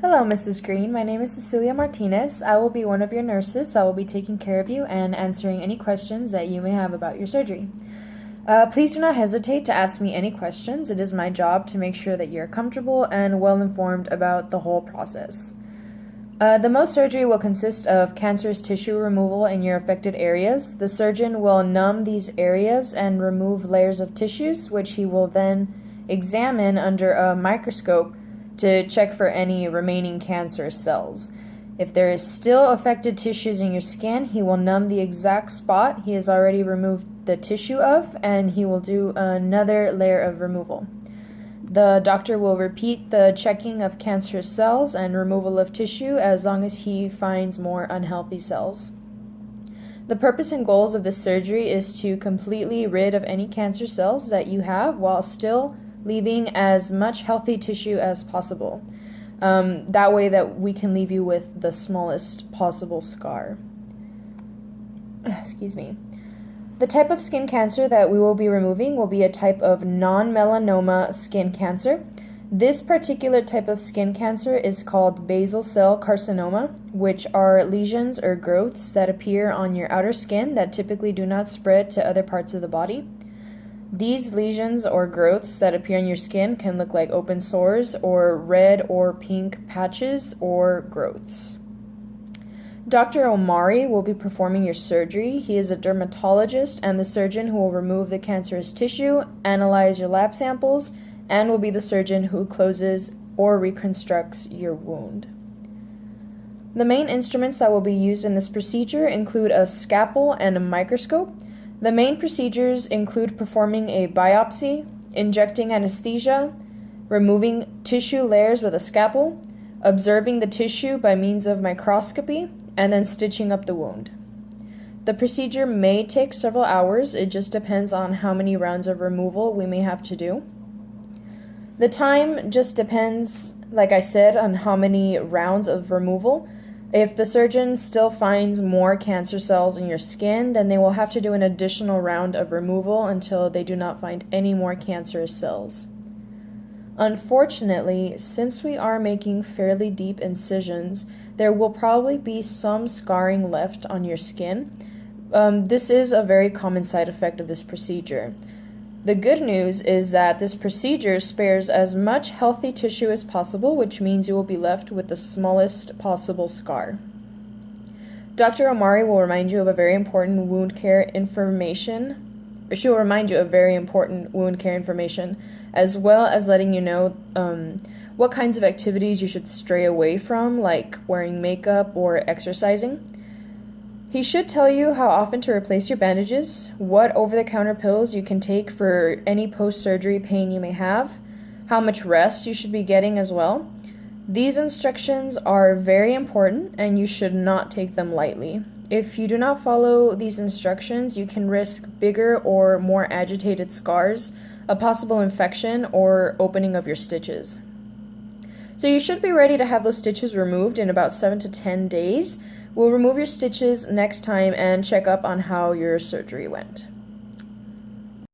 Hello, Mrs. Green. My name is Cecilia Martinez. I will be one of your nurses. I will be taking care of you and answering any questions that you may have about your surgery. Please do not hesitate to ask me any questions. It is my job to make sure that you're comfortable and well informed about the whole process. The Mohs surgery will consist of cancerous tissue removal in your affected areas. The surgeon will numb these areas and remove layers of tissues, which he will then examine under a microscope to check for any remaining cancerous cells. If there is still affected tissues in your skin, he will numb the exact spot he has already removed the tissue of, and he will do another layer of removal. The doctor will repeat the checking of cancerous cells and removal of tissue as long as he finds more unhealthy cells. The purpose and goals of this surgery is to completely rid of any cancer cells that you have while still leaving as much healthy tissue as possible. That way that we can leave you with the smallest possible scar. Excuse me. The type of skin cancer that we will be removing will be a type of non-melanoma skin cancer. This particular type of skin cancer is called basal cell carcinoma, which are lesions or growths that appear on your outer skin that typically do not spread to other parts of the body. These lesions or growths that appear on your skin can look like open sores or red or pink patches or growths. Dr. Omari will be performing your surgery. He is a dermatologist and the surgeon who will remove the cancerous tissue, analyze your lab samples, and will be the surgeon who closes or reconstructs your wound. The main instruments that will be used in this procedure include a scalpel and a microscope. The main procedures include performing a biopsy, injecting anesthesia, removing tissue layers with a scalpel, observing the tissue by means of microscopy, and then stitching up the wound. The procedure may take several hours. It just depends on how many rounds of removal we may have to do. The time just depends, like I said, on how many rounds of removal. If the surgeon still finds more cancer cells in your skin, then they will have to do an additional round of removal until they do not find any more cancerous cells. Unfortunately, since we are making fairly deep incisions, there will probably be some scarring left on your skin. This is a very common side effect of this procedure. The good news is that this procedure spares as much healthy tissue as possible, which means you will be left with the smallest possible scar. Dr. Omari will remind you of a very important wound care information, or she will remind you of very important wound care information, as well as letting you know what kinds of activities you should stray away from, like wearing makeup or exercising. He should tell you how often to replace your bandages, what over-the-counter pills you can take for any post-surgery pain you may have, how much rest you should be getting as well. These instructions are very important and you should not take them lightly. If you do not follow these instructions, you can risk bigger or more agitated scars, a possible infection, or opening of your stitches. So you should be ready to have those stitches removed in about 7 to 10 days. We'll remove your stitches next time and check up on how your surgery went.